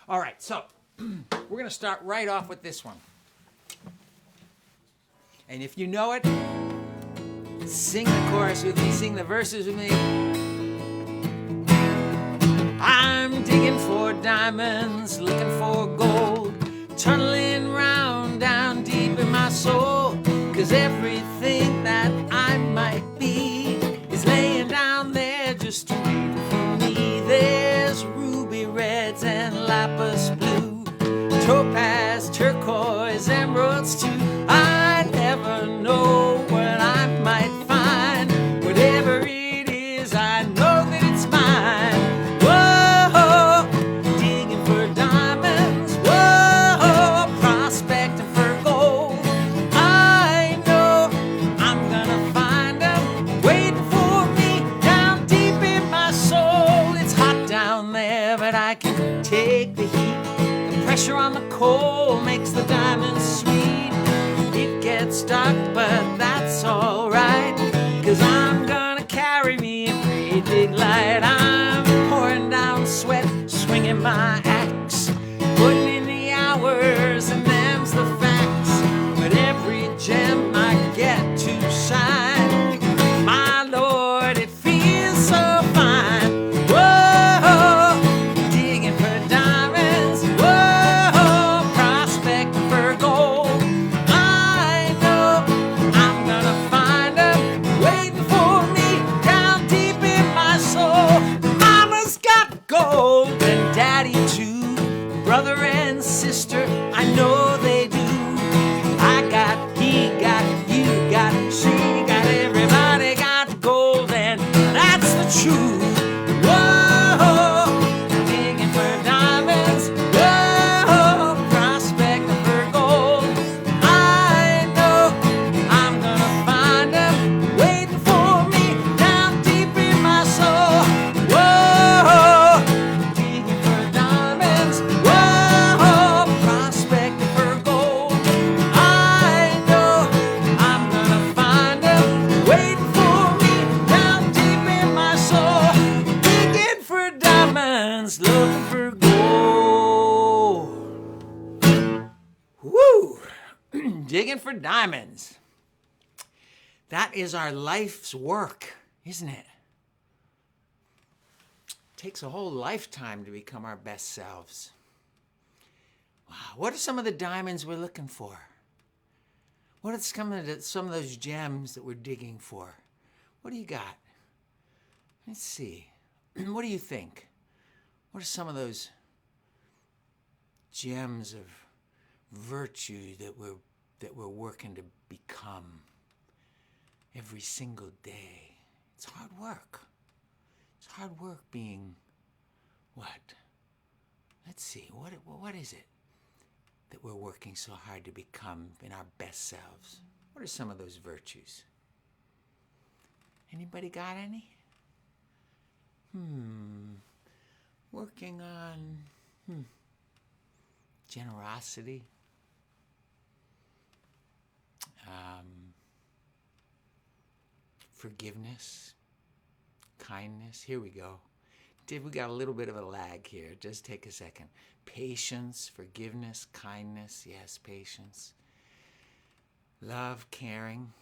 All right, so we're going to start right off with this one. And if you know it, sing the chorus with me, sing the verses with me. I'm digging for diamonds, looking for gold, tunneling round down deep in my soul, 'cause everything that I might be is laying down there just waiting for me. There's ruby reds and lapis blue, topaz, turquoise, emeralds too. I never know what I might find. Whatever it is, I know that it's mine. Whoa, digging for diamonds. Whoa, prospecting for gold. I know I'm gonna find them, waiting for me down deep in my soul. It's hot down there, but I can take the heat. The pressure on the coal makes the diamonds sweet. It gets dark, but that's alright, 'cause I'm gonna carry me a great big light. I'm pouring down sweat, swinging my axe, putting in the hours, and them's the facts. But every gem I get to shine, my Lord, it feels so fine. Whoa, digging for diamonds. Whoa, prospecting for gold. I know I'm gonna find them, waiting for me down deep in my soul. Mama's got gold and daddy too, brother and sister, I know they do. I got, he got, you got, she got, everybody got gold, and that's the truth. Whoa, digging for diamonds. Whoa, prospecting for gold. I know I'm gonna find them, waiting for me down deep in my soul. Whoa, digging for diamonds. Whoa, prospecting for gold. I know I'm gonna find them, waiting for me down deep in my soul. Digging for diamonds, looking for gold. Woo! Digging for diamonds. That is our life's work, isn't it? Takes a whole lifetime to become our best selves. Wow, what are some of the diamonds we're looking for? What are some of those gems that we're digging for? What do you got? Let's see. What do you think? What are some of those gems of virtue that we're working to become every single day? It's hard work. It's hard work being what? Let's see. What is it that we're working so hard to become in our best selves? What are some of those virtues? Anybody got any? Working on generosity. Forgiveness, kindness. Here we go. We got a little bit of a lag here. Just take a second. Patience, forgiveness, kindness. Yes, patience. Love, caring.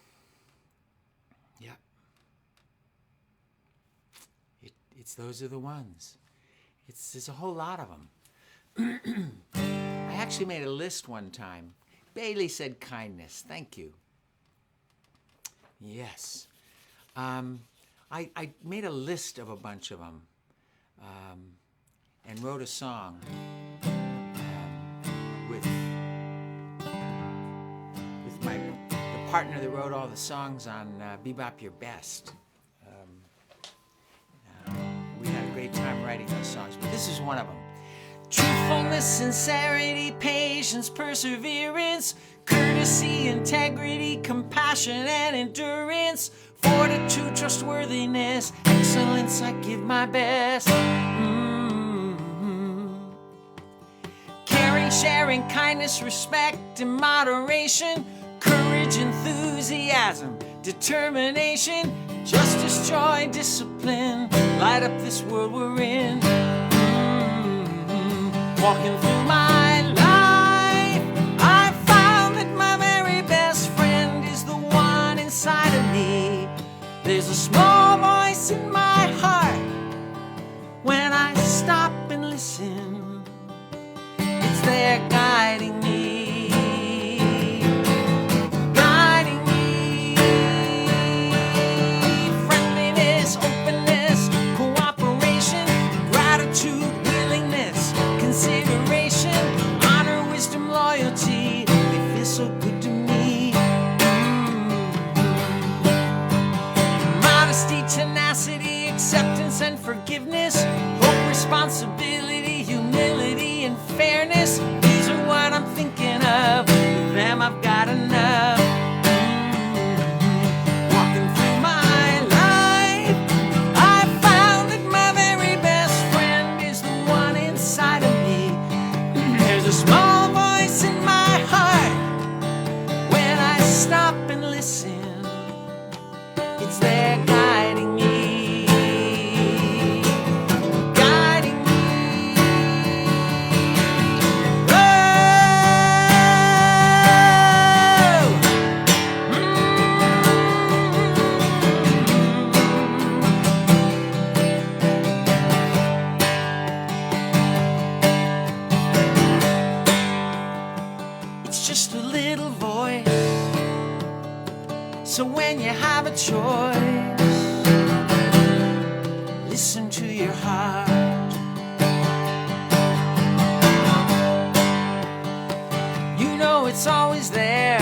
Yep. Those are the ones. There's a whole lot of them. I actually made a list one time. Bailey said kindness. Thank you. Yes. I made a list of a bunch of them and wrote a song with the partner that wrote all the songs on Bebop Your Best. We had a great time writing those songs, but this is one of them. Truthfulness, sincerity, patience, perseverance, courtesy, integrity, compassion, and endurance, fortitude, trustworthiness, excellence, I give my best. Caring, sharing, kindness, respect, and moderation, courage, enthusiasm, determination, justice, joy, discipline, light up this world we're in. Walking through my life, I found that my very best friend is the one inside of me. There's a small voice in my heart when I stop and listen. It's there guiding me, guiding me. Friendliness, openness, cooperation, gratitude, willingness, consideration, honor, wisdom, loyalty. They feel so good to me. Modesty, tenacity, acceptance and forgiveness, hope, responsibility, humility and fairness. These are what I'm thinking of. With them I've got enough. Walking through my life, I found that my very best friend is the one inside of me. There's a small voice in my heart when I stop and listen. It's there guiding me, guiding me. Oh, it's just a little voice. So when you have a choice, listen to your heart. You know it's always there,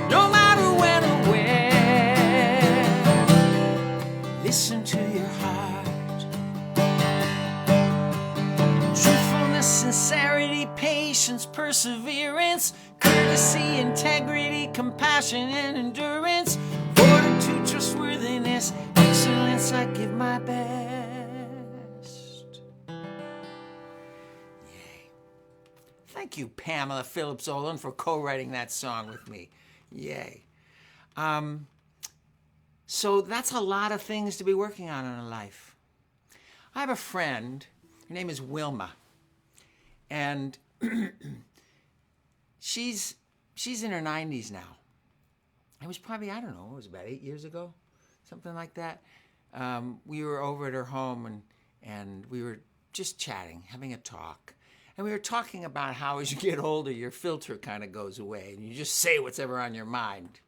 no matter when or where. Listen to your heart. Truthfulness, sincerity, patience, perseverance, courtesy, integrity, compassion, and endurance, fortitude, trustworthiness, excellence, I give my best. Yay. Thank you, Pamela Phillips Olin, for co-writing that song with me. Yay. So that's a lot of things to be working on in a life. I have a friend, her name is Wilma, and she's in her 90s now. It was probably, I don't know, it was about 8 years ago, something like that. We were over at her home and we were just chatting, having a talk. And we were talking about how as you get older, your filter kind of goes away and you just say what's ever on your mind.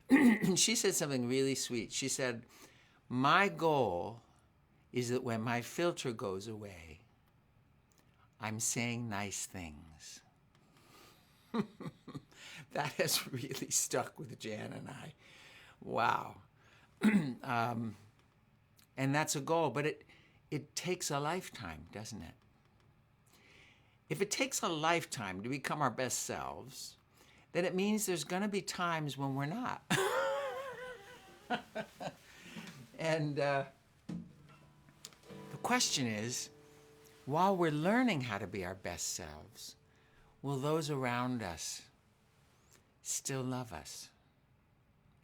And she said something really sweet. She said, my goal is that when my filter goes away, I'm saying nice things. That has really stuck with Jan and I. Wow. And that's a goal, but it takes a lifetime, doesn't it? If it takes a lifetime to become our best selves, then it means there's going to be times when we're not. And the question is, while we're learning how to be our best selves, will those around us still love us?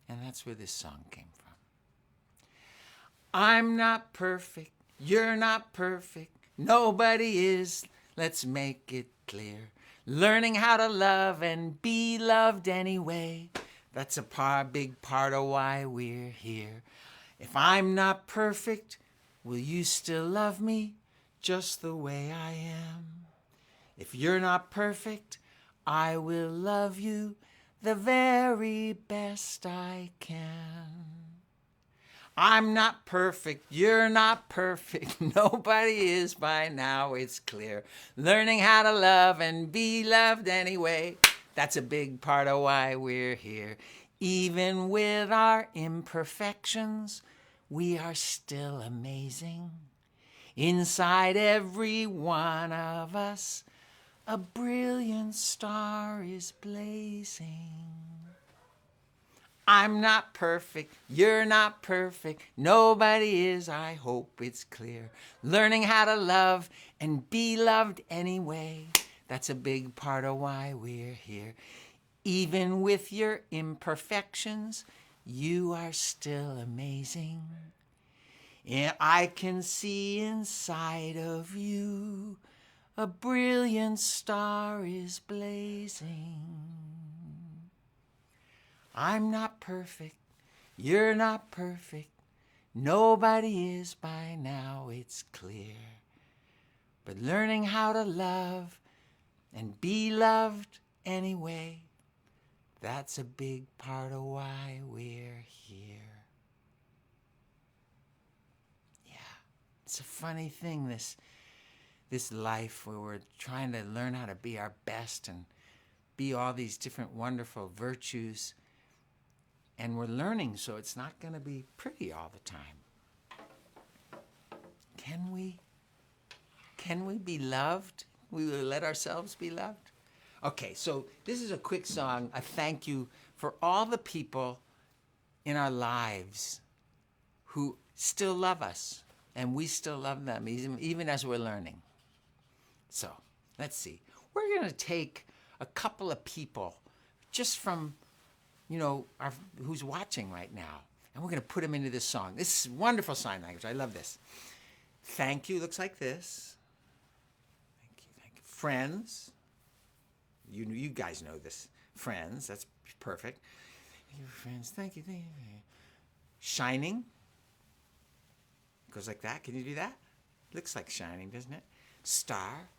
And that's where this song came from. I'm not perfect, you're not perfect, nobody is, let's make it clear. Learning how to love and be loved anyway, that's a big part of why we're here. If I'm not perfect, will you still love me just the way I am? If you're not perfect, I will love you the very best I can. I'm not perfect, you're not perfect, nobody is by now, it's clear. Learning how to love and be loved anyway, that's a big part of why we're here. Even with our imperfections, we are still amazing. Inside every one of us, a brilliant star is blazing. I'm not perfect, you're not perfect, nobody is, I hope it's clear. Learning how to love and be loved anyway, that's a big part of why we're here. Even with your imperfections, you are still amazing. And I can see inside of you a brilliant star is blazing. I'm not perfect, you're not perfect, nobody is by now, it's clear. But learning how to love and be loved anyway, that's a big part of why we're here. Yeah, it's a funny thing, this life where we're trying to learn how to be our best and be all these different wonderful virtues. And we're learning, so it's not going to be pretty all the time. Can we? Can we be loved? We will let ourselves be loved? Okay, so this is a quick song, a thank you for all the people in our lives who still love us, and we still love them, even as we're learning. So, let's see. We're going to take a couple of people just from, who's watching right now, and we're going to put them into this song. This is wonderful sign language. I love this. Thank you looks like this. Thank you. Friends. You guys know this. Friends, that's perfect. Thank you, friends. Thank you. Shining. Goes like that. Can you do that? Looks like shining, doesn't it? Star.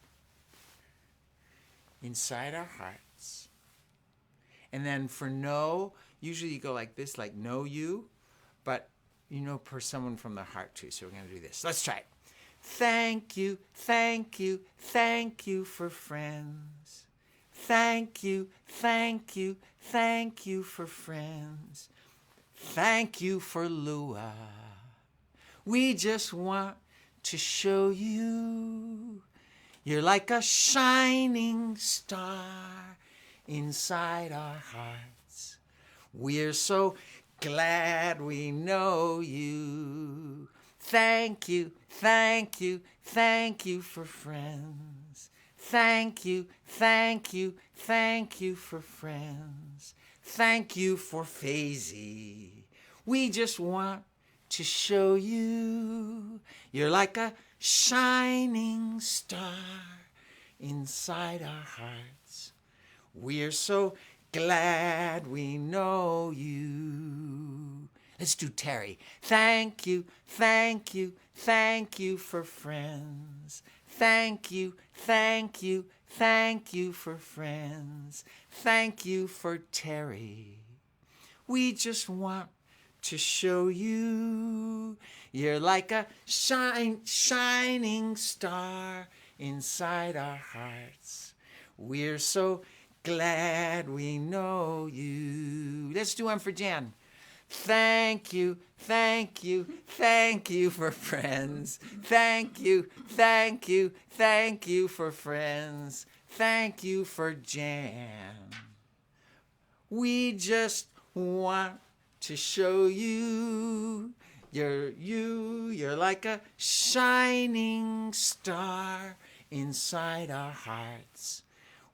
Inside our hearts. And then for no, usually you go like this, like know you, but per someone from the heart too. So we're going to do this. Let's try it. Thank you, thank you, thank you for friends. Thank you, thank you, thank you for friends. Thank you for Lua. We just want to show you you're like a shining star inside our hearts. We're so glad we know you. Thank you, thank you, thank you for friends. Thank you, thank you, thank you for friends. Thank you for Faisy. We just want to show you you're like a shining star inside our hearts. We're so glad we know you. Let's do Terry. Thank you, thank you, thank you for friends. Thank you, thank you, thank you for friends. Thank you for Terry. We just want to show you you're like a shining star inside our hearts. We're so glad we know you. Let's do one for Jan. Thank you, thank you, thank you for friends. Thank you, thank you, thank you for friends. Thank you for Jan. We just want to show you you're like a shining star inside our hearts.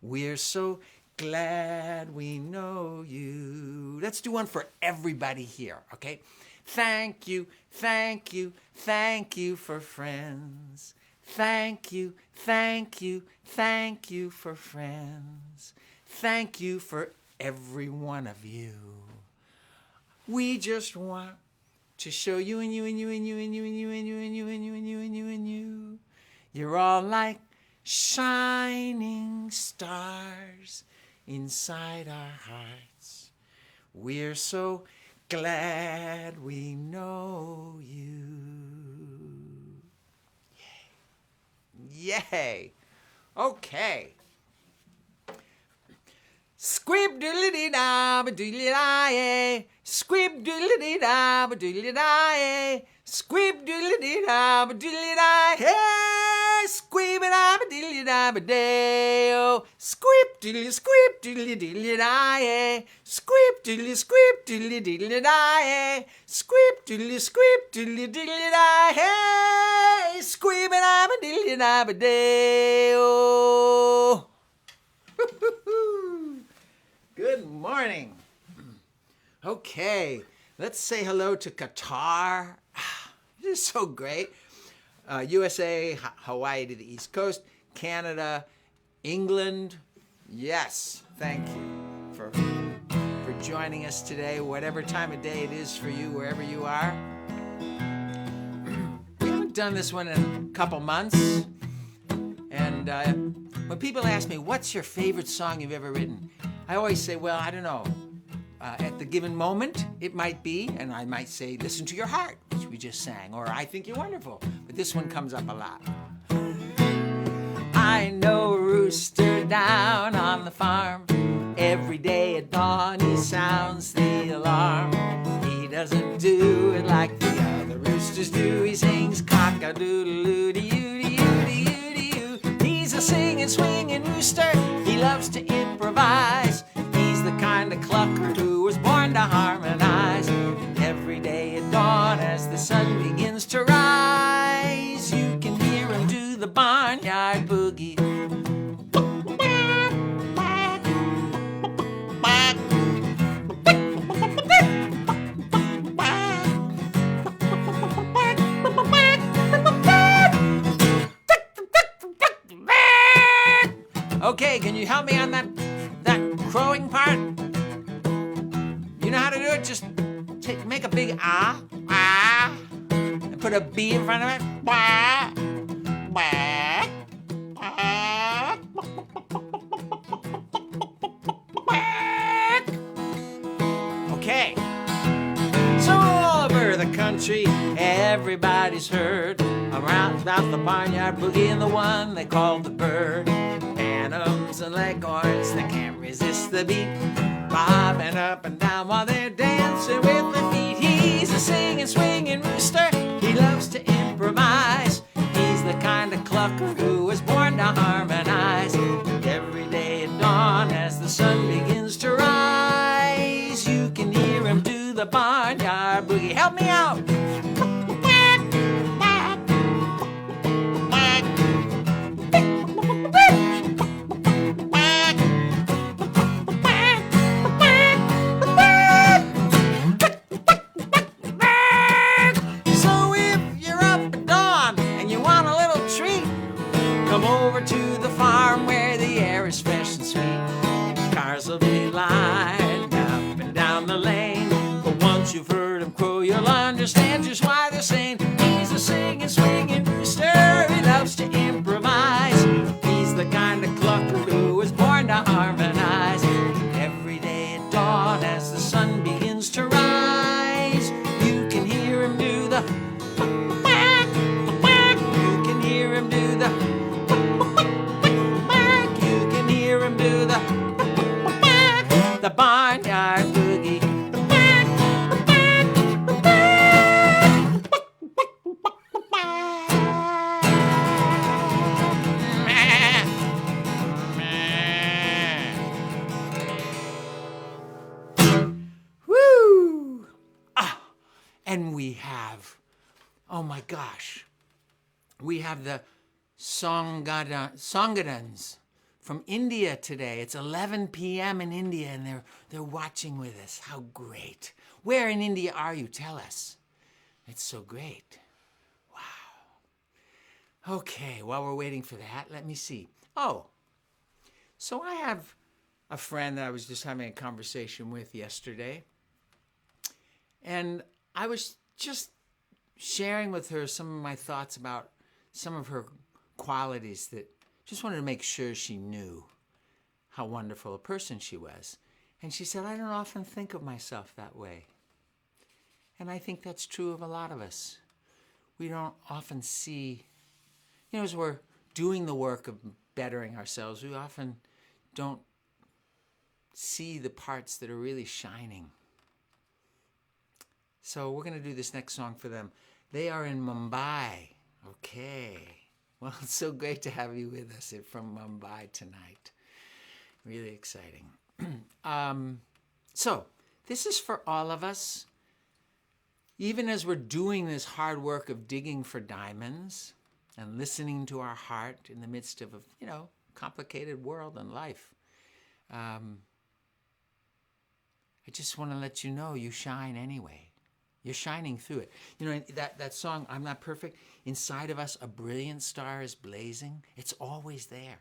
We're so glad we know you. Let's do one for everybody here, okay? Thank you, thank you, thank you for friends. Thank you, thank you, thank you for friends. Thank you for every one of you. We just want to show you and you and you and you and you and you and you and you and you and you and you and you. You're all like shining stars inside our hearts. We're so glad we know you. Yay. Yay. Okay. Squeep doodly da ba doodly da eh. Squeep doodly da ba doodly da eh. Squeep doodly da ba doodly da hey. Squeep da ba doodly da ba day oh. Squeep doodly doodly da eh. Squeep doodly doodly da eh. Squeep doodly da hey. Squeep da ba doodly da ba day oh. Good morning. Okay, let's say hello to Qatar. This is so great. USA, Hawaii to the East Coast, Canada, England. Yes, thank you for joining us today, whatever time of day it is for you, wherever you are. We haven't done this one in a couple months. And when people ask me, what's your favorite song you've ever written? I always say, well, I don't know. At the given moment, it might be, and I might say, Listen to Your Heart, which we just sang, or I Think You're Wonderful. But this one comes up a lot. I know a rooster down on the farm. Every day at dawn he sounds the alarm. He doesn't do it like the other roosters do. He sings cock-a-doodle-doo-dee-doo-dee-doo-dee-doo. He's a singing, swinging rooster. He loves to improvise. He's the kind of clucker who was born to harmonize. And every day at dawn as the sun begins to rise, you can hear him do the Barnyard Boogie. Okay, can you help me on that crowing part? You know how to do it? Just make a big ah, and put a B in front of it. Okay. So all over the country, everybody's heard around about the Barnyard Boogie and the one they call the bird. Phantoms and leghorns, they can't resist the beat, bobbing up and down while they're dancing with their feet. He's a singing, swinging rooster. He loves to improvise. He's the kind of clucker who was born to harmonize. Every day at dawn as the sun begins to rise, you can hear him do the Barnyard Boogie. Help me out! Come over to the farm where the air is fresh and sweet. Cars will be lined up and down the lane. But once you've heard him crow, you'll understand just why they're saying he's a singing, swinging rooster. He loves to improvise. He's the kind of clucker who was born to harmonize. Every day at dawn as the sun begins to rise, you can hear him do the the Barnyard Boogie. Woo! And we have, oh my gosh, we have the Songadans from India today. It's 11 p.m. in India, and they're watching with us. How great. Where in India are you? Tell us. It's so great. Wow. Okay, while we're waiting for that, let me see. Oh, so I have a friend that I was just having a conversation with yesterday, and I was just sharing with her some of my thoughts about some of her qualities that just wanted to make sure she knew how wonderful a person she was. And she said, I don't often think of myself that way. And I think that's true of a lot of us. We don't often see, as we're doing the work of bettering ourselves, we often don't see the parts that are really shining. So we're going to do this next song for them. They are in Mumbai. Okay. Well, it's so great to have you with us from Mumbai tonight. Really exciting. So, this is for all of us. Even as we're doing this hard work of digging for diamonds and listening to our heart in the midst of a, complicated world and life, I just want to let you know you shine anyway. You're shining through it. You know, that song, I'm Not Perfect, inside of us, a brilliant star is blazing. It's always there.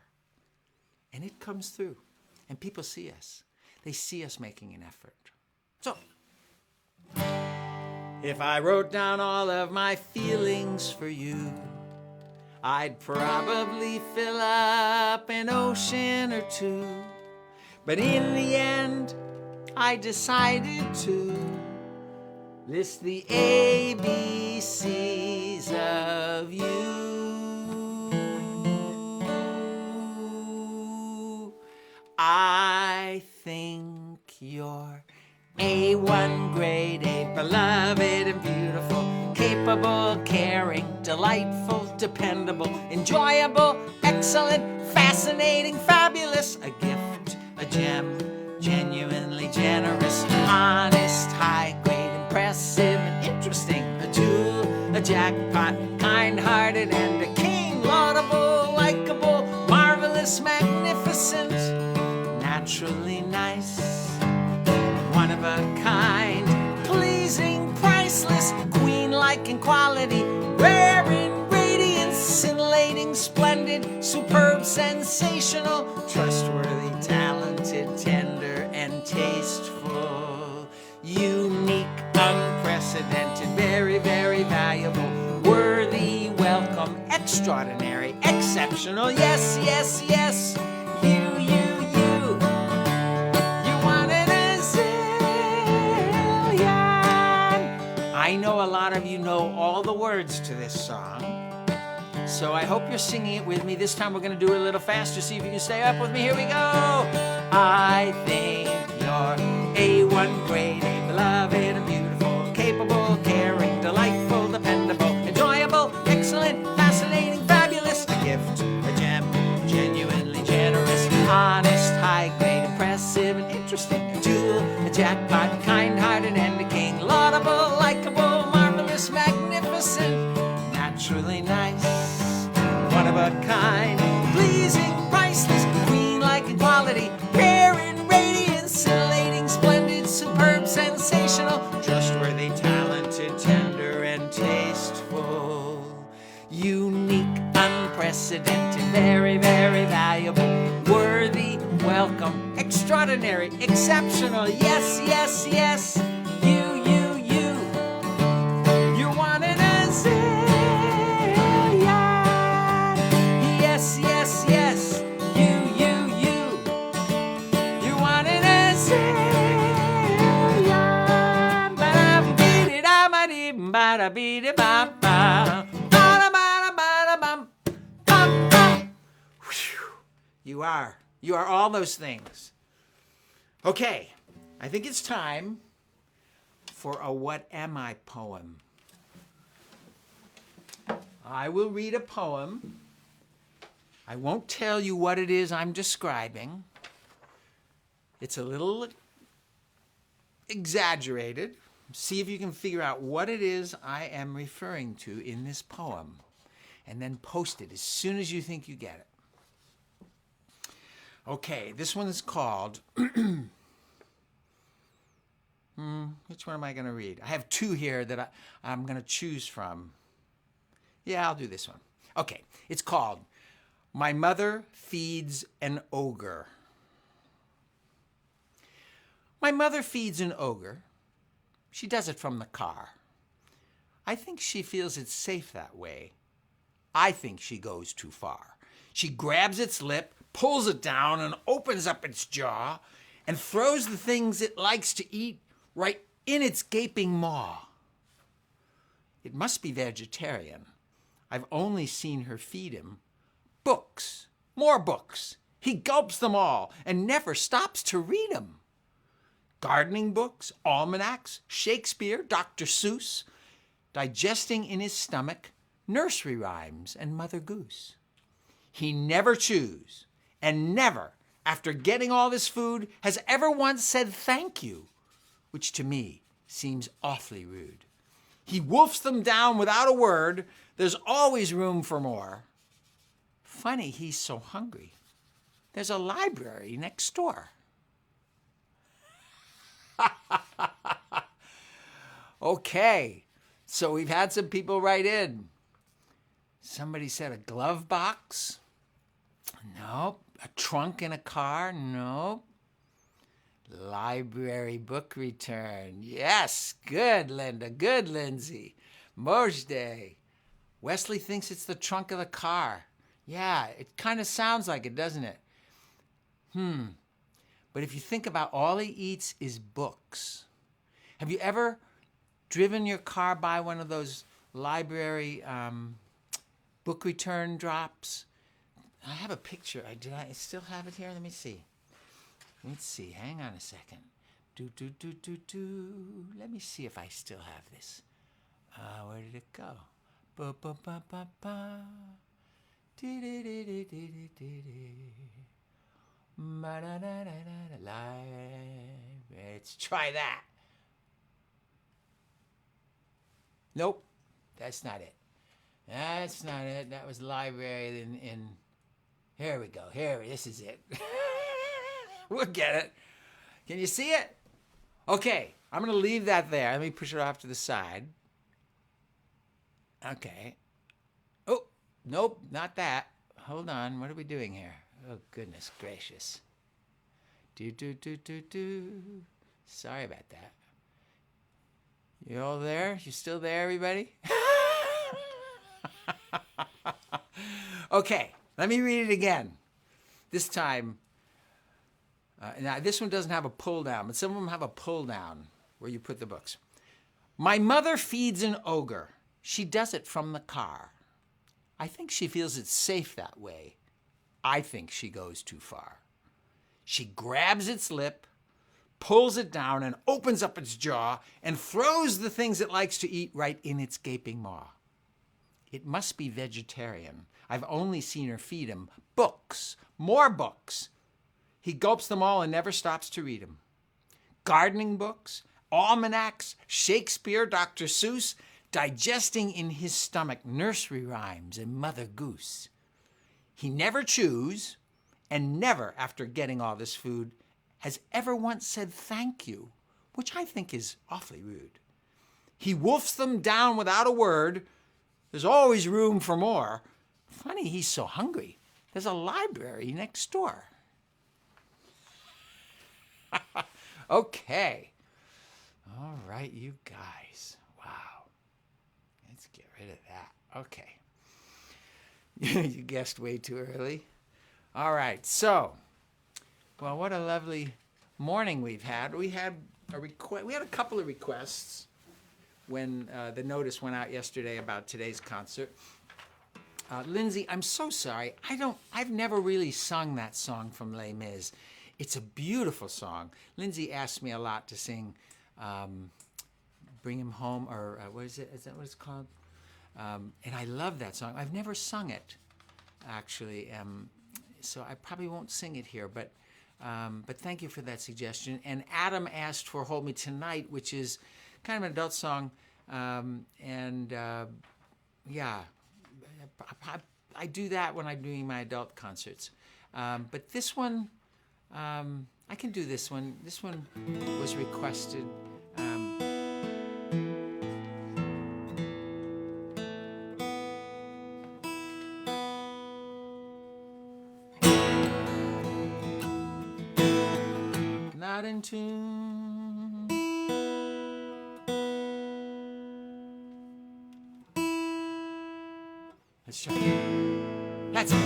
And it comes through. And people see us. They see us making an effort. So, if I wrote down all of my feelings for you, I'd probably fill up an ocean or two. But in the end, I decided to list the ABCs of you. I think you're A1 grade A, beloved and beautiful, capable, caring, delightful, dependable, enjoyable, excellent, fascinating, fabulous, a gift, a gem, genuinely generous, honest, high grade, impressive and interesting, a jewel, a jackpot, kind-hearted and a king, laudable, likable, marvelous, magnificent, naturally nice, one of a kind, pleasing, priceless, queen-like in quality, rare in radiance, scintillating, splendid, superb, sensational, trustworthy, talented, tender, and tasteful, unique, unprecedented, very, very valuable, worthy, welcome, extraordinary, exceptional, yes, yes, yes, you wanted a zillion. I know a lot of you know all the words to this song, so I hope you're singing it with me. This time we're going to do it a little faster. See if you can stay up with me. Here we go. I think you're A1 grade A, beloved and beautiful, capable, caring, delightful, dependable, enjoyable, excellent, fascinating, fabulous, a gift, a gem, genuinely generous, honest, high grade, impressive and interesting, a jewel, a jackpot, kind-hearted and a king, laudable, likable, marvelous, magnificent, naturally nice, one of a kind, pleasing, priceless, queen-like in quality, rare in radiance, scintillating, splendid, superb, sensational, trustworthy, talented, tender, and tasteful, unique, unprecedented, very, very valuable, worthy, welcome, extraordinary, exceptional, yes, yes, yes, you wanted a zillion, yes, yes, yes, you wanted a zillion, ba-da-beat-it-a-ma-dee, ba-da-beat-it-ba-ba, ba-da-ba-da-ba-da-bum, bum-bum. You are all those things. Okay, I think it's time for a What Am I poem. I will read a poem. I won't tell you what it is I'm describing. It's a little exaggerated. See if you can figure out what it is I am referring to in this poem, and then post it as soon as you think you get it. Okay, this one is called, which one am I going to read? I have two here that I'm going to choose from. Yeah, I'll do this one. Okay, it's called My Mother Feeds an Ogre. My mother feeds an ogre. She does it from the car. I think she feels it's safe that way. I think she goes too far. She grabs its lip, pulls it down, and opens up its jaw, and throws the things it likes to eat right in its gaping maw. It must be vegetarian. I've only seen her feed him books, more books. He gulps them all and never stops to read them. Gardening books, almanacs, Shakespeare, Dr. Seuss, digesting in his stomach nursery rhymes and Mother Goose. He never chews, and never, after getting all this food, has ever once said thank you, which to me seems awfully rude. He wolfs them down without a word. There's always room for more. Funny he's so hungry. There's a library next door. Okay, so we've had some people write in. Somebody said a glove box. Nope. A trunk in a car. Nope. Library book return. Yes. Good, Linda. Good, Lindsay. Mojde. Wesley thinks it's the trunk of the car. Yeah, it kind of sounds like it, doesn't it? But if you think about all he eats is books. Have you ever driven your car by one of those library book return drops? I have a picture. Did I still have it here? Let me see. Let's see. Hang on a second. Let me see if I still have this. Where did it go? Let's try that. Nope, that's not it. That's not it. That was library in here we go. This is it. We'll get it. Can you see it? Okay, I'm going to leave that there. Let me push it off to the side. Okay. Oh, nope, not that. Hold on. What are we doing here? Oh, goodness gracious. Sorry about that. You all there? You still there, everybody? Okay, let me read it again. This time, now this one doesn't have a pull down, but some of them have a pull down where you put the books. My mother feeds an ogre. She does it from the car. I think she feels it's safe that way. I think she goes too far. She grabs its lip, pulls it down, and opens up its jaw and throws the things it likes to eat right in its gaping maw. It must be vegetarian. I've only seen her feed him books, more books. He gulps them all and never stops to read them. Gardening books, almanacs, Shakespeare, Dr. Seuss, digesting in his stomach nursery rhymes and Mother Goose. He never chews, and never, after getting all this food, has ever once said thank you, which I think is awfully rude. He wolfs them down without a word. There's always room for more. Funny, he's so hungry. There's a library next door. Okay. All right, you guys. Wow. Let's get rid of that. Okay. You guessed way too early. All right, so, well, what a lovely morning we've had. We had a couple of requests when the notice went out yesterday about today's concert. Lindsay, I'm so sorry. I've never really sung that song from Les Mis. It's a beautiful song. Lindsay asked me a lot to sing Bring Him Home, or what is it? Is that what it's called? And I love that song. I've never sung it, actually. So I probably won't sing it here, but thank you for that suggestion. And Adam asked for Hold Me Tonight, which is kind of an adult song. Yeah, I do that when I'm doing my adult concerts. But this one, I can do this one. This one was requested. Not in tune. Let's try it. That's it.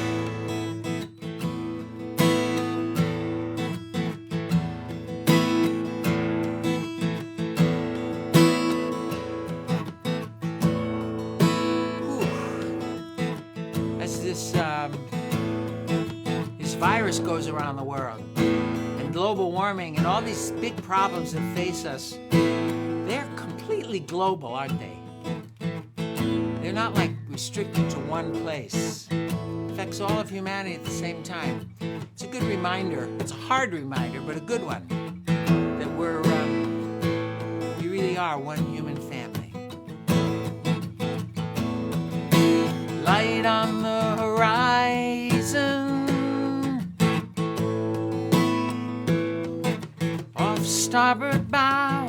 This virus goes around the world, and global warming and all these big problems that face us, they're completely global, aren't they? They're not like restricted to one place. It affects all of humanity at the same time. It's a good reminder. It's a hard reminder, but a good one, that we really are one human family. Light on the horizon, off starboard bow,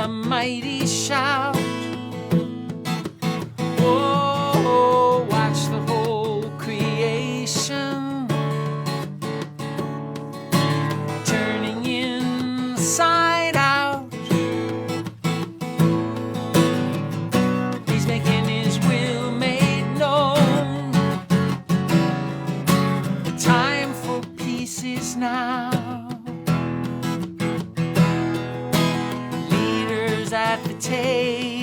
a mighty shout. Whoa, watch the whole creation turning inside out. He's making his will made known. The time for peace is now. Leaders at the table